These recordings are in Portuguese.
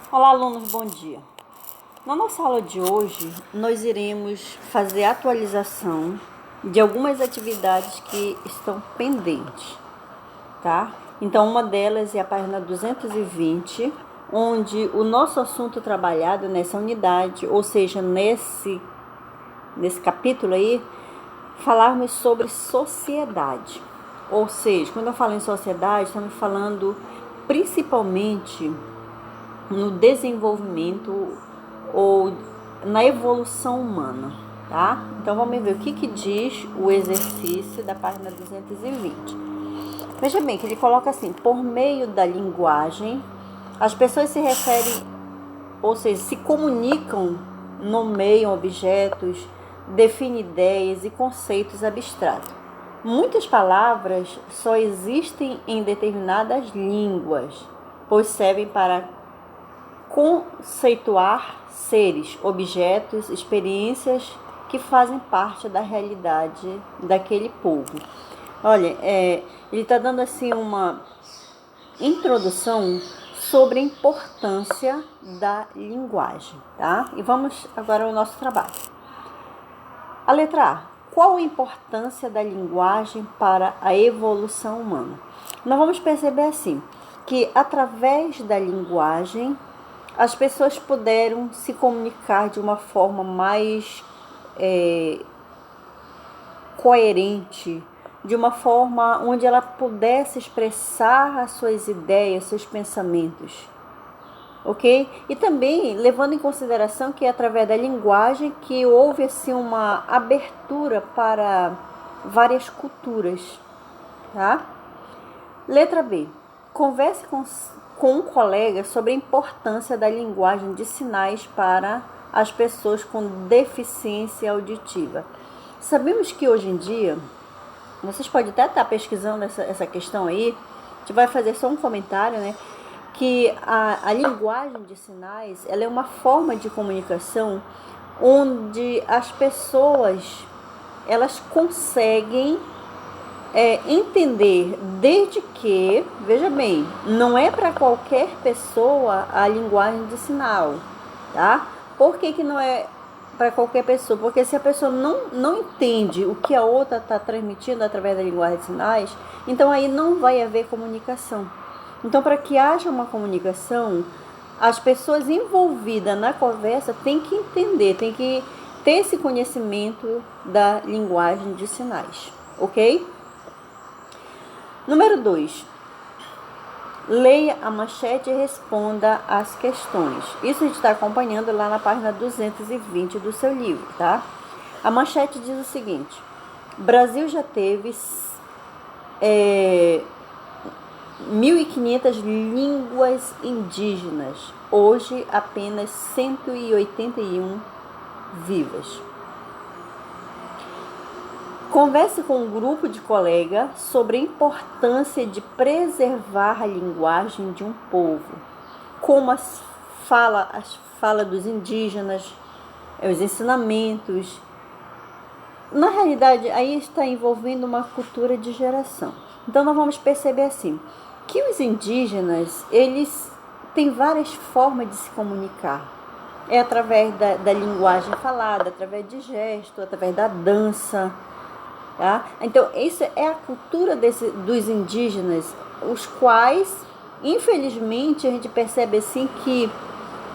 Olá, alunos, bom dia. Na nossa aula de hoje, nós iremos fazer a atualização de algumas atividades que estão pendentes, tá? Então, uma delas é a página 220, onde o nosso assunto trabalhado nessa unidade, ou seja, nesse capítulo aí, falarmos sobre sociedade. Ou seja, quando eu falo em sociedade, estamos falando principalmente no desenvolvimento ou na evolução humana, tá? Então vamos ver o que diz o exercício da página 220. Veja bem que ele coloca assim: por meio da linguagem, as pessoas se referem, ou seja, se comunicam, nomeiam objetos, definem ideias e conceitos abstratos. Muitas palavras só existem em determinadas línguas, pois servem para conceituar seres, objetos, experiências que fazem parte da realidade daquele povo. Olha, ele está dando assim uma introdução sobre a importância da linguagem, tá? E vamos agora ao nosso trabalho. A letra A. Qual a importância da linguagem para a evolução humana? Nós vamos perceber assim, que através da linguagem as pessoas puderam se comunicar de uma forma mais coerente, de uma forma onde ela pudesse expressar as suas ideias, seus pensamentos, ok? E também levando em consideração que é através da linguagem que houve assim uma abertura para várias culturas, tá? Letra B. Converse com um colega sobre a importância da linguagem de sinais para as pessoas com deficiência auditiva. Sabemos que hoje em dia, vocês podem até estar pesquisando essa questão aí, a gente vai fazer só um comentário, né? Que a linguagem de sinais, ela é uma forma de comunicação onde as pessoas, elas conseguem entender, desde que, veja bem, não é para qualquer pessoa a linguagem de sinal, tá? Por que não é para qualquer pessoa? Porque se a pessoa não entende o que a outra está transmitindo através da linguagem de sinais, então aí não vai haver comunicação. Então, para que haja uma comunicação, as pessoas envolvidas na conversa têm que entender, têm que ter esse conhecimento da linguagem de sinais, ok? Número 2. Leia a manchete e responda as questões. Isso a gente está acompanhando lá na página 220 do seu livro, tá? A manchete diz o seguinte: Brasil já teve 1.500 línguas indígenas. Hoje, apenas 181 vivas. Converse com um grupo de colegas sobre a importância de preservar a linguagem de um povo, como as fala dos indígenas, os ensinamentos. Na realidade, aí está envolvendo uma cultura de geração. Então, nós vamos perceber assim, que os indígenas, eles têm várias formas de se comunicar. É através da linguagem falada, através de gesto, através da dança. Tá? Então, isso é a cultura dos indígenas, os quais, infelizmente, a gente percebe assim que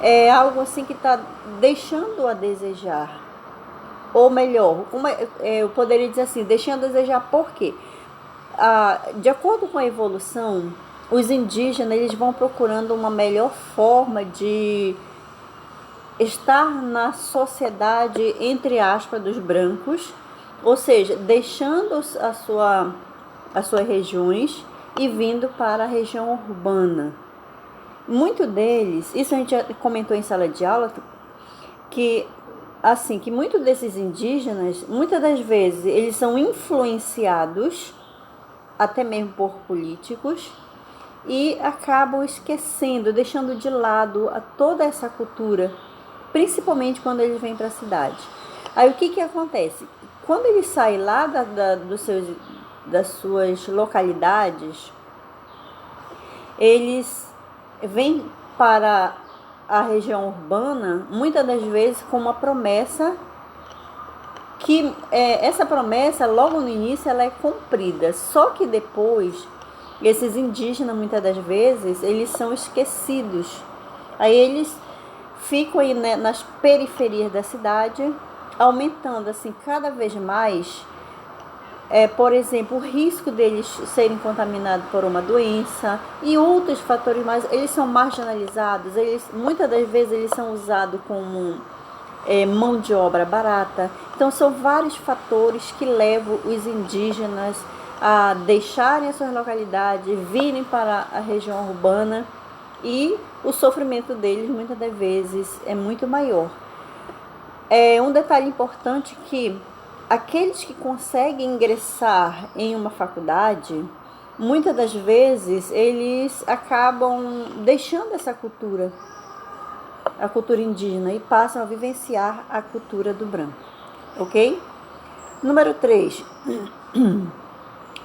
é algo assim que está deixando a desejar. Ou melhor, eu poderia dizer assim, deixando a desejar por quê? De acordo com a evolução, os indígenas eles vão procurando uma melhor forma de estar na sociedade, entre aspas, dos brancos, ou seja, deixando as suas regiões e vindo para a região urbana. Muito deles, isso a gente já comentou em sala de aula, que muitos desses indígenas, muitas das vezes, eles são influenciados, até mesmo por políticos, e acabam esquecendo, deixando de lado toda essa cultura, principalmente quando eles vêm para a cidade. Aí o que acontece? Quando eles saem lá das suas localidades, eles vêm para a região urbana, muitas das vezes com uma promessa que essa promessa logo no início ela é cumprida, só que depois esses indígenas muitas das vezes eles são esquecidos, aí eles ficam aí, né, nas periferias da cidade, aumentando assim cada vez mais, por exemplo, o risco deles serem contaminados por uma doença e outros fatores mais, eles são marginalizados, eles muitas das vezes eles são usados como mão de obra barata. Então são vários fatores que levam os indígenas a deixarem as suas localidades, virem para a região urbana, e o sofrimento deles muitas das vezes é muito maior. Um detalhe importante que aqueles que conseguem ingressar em uma faculdade, muitas das vezes eles acabam deixando essa cultura, a cultura indígena, e passam a vivenciar a cultura do branco, ok? Número 3.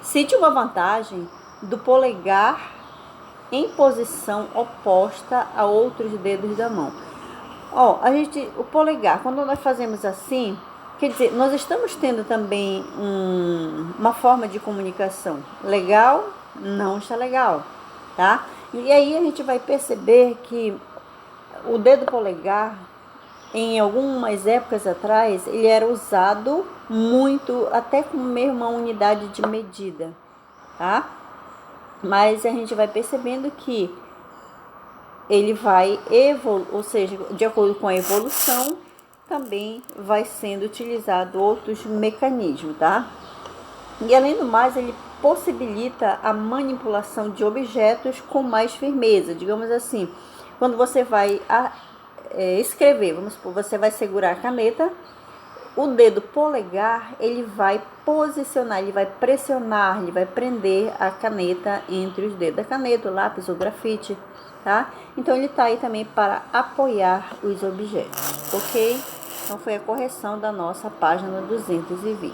Cite uma vantagem do polegar em posição oposta a outros dedos da mão. O polegar, quando nós fazemos assim, quer dizer, nós estamos tendo também uma forma de comunicação legal, não está legal, tá? E aí a gente vai perceber que o dedo polegar, em algumas épocas atrás, ele era usado muito, até como mesmo uma unidade de medida, tá? Mas a gente vai percebendo que ele vai ou seja, de acordo com a evolução, também vai sendo utilizado outros mecanismos, tá? E além do mais, ele possibilita a manipulação de objetos com mais firmeza. Digamos assim, quando você vai escrever, vamos supor, você vai segurar a caneta, o dedo polegar, ele vai posicionar, ele vai pressionar, ele vai prender a caneta entre os dedos da caneta, o lápis, o grafite, tá? Então ele está aí também para apoiar os objetos, ok? Então foi a correção da nossa página 220.